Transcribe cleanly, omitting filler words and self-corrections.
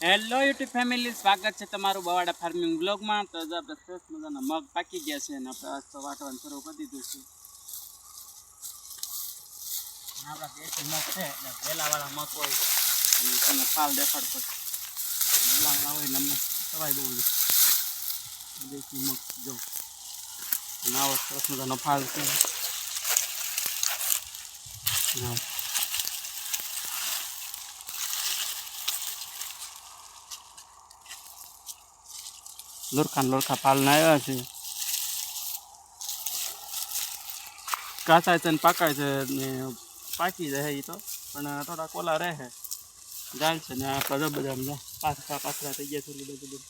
Hello YouTube family, સ્વાગત છે તમારું બવાડા ફાર્મિંગ બ્લોગમાં. તો આપણે સરસ મજાના મગ પાકી ગયા છે અને આપણે આજ તો વાટવાનું શરૂ કરી દીધું છે. આપણા દેશી મગ છે એટલે વેલાવાળા મગ હોય અને તમને ફાલ દેખાડ પડશે. વેલાવાળા હોય ને અમને સવાય બહુ દેશી મગ જો અને આવો સરસ મજાનો ફાલ છે. લોરખા ફાલના આવ્યા છે. કાચા છે ને પાકાય છે ને પાકી જાય એ તો, પણ થોડા કોલા રહે જાય છે ને આપણા બધા પાછરા થઈ ગયા છે બધું.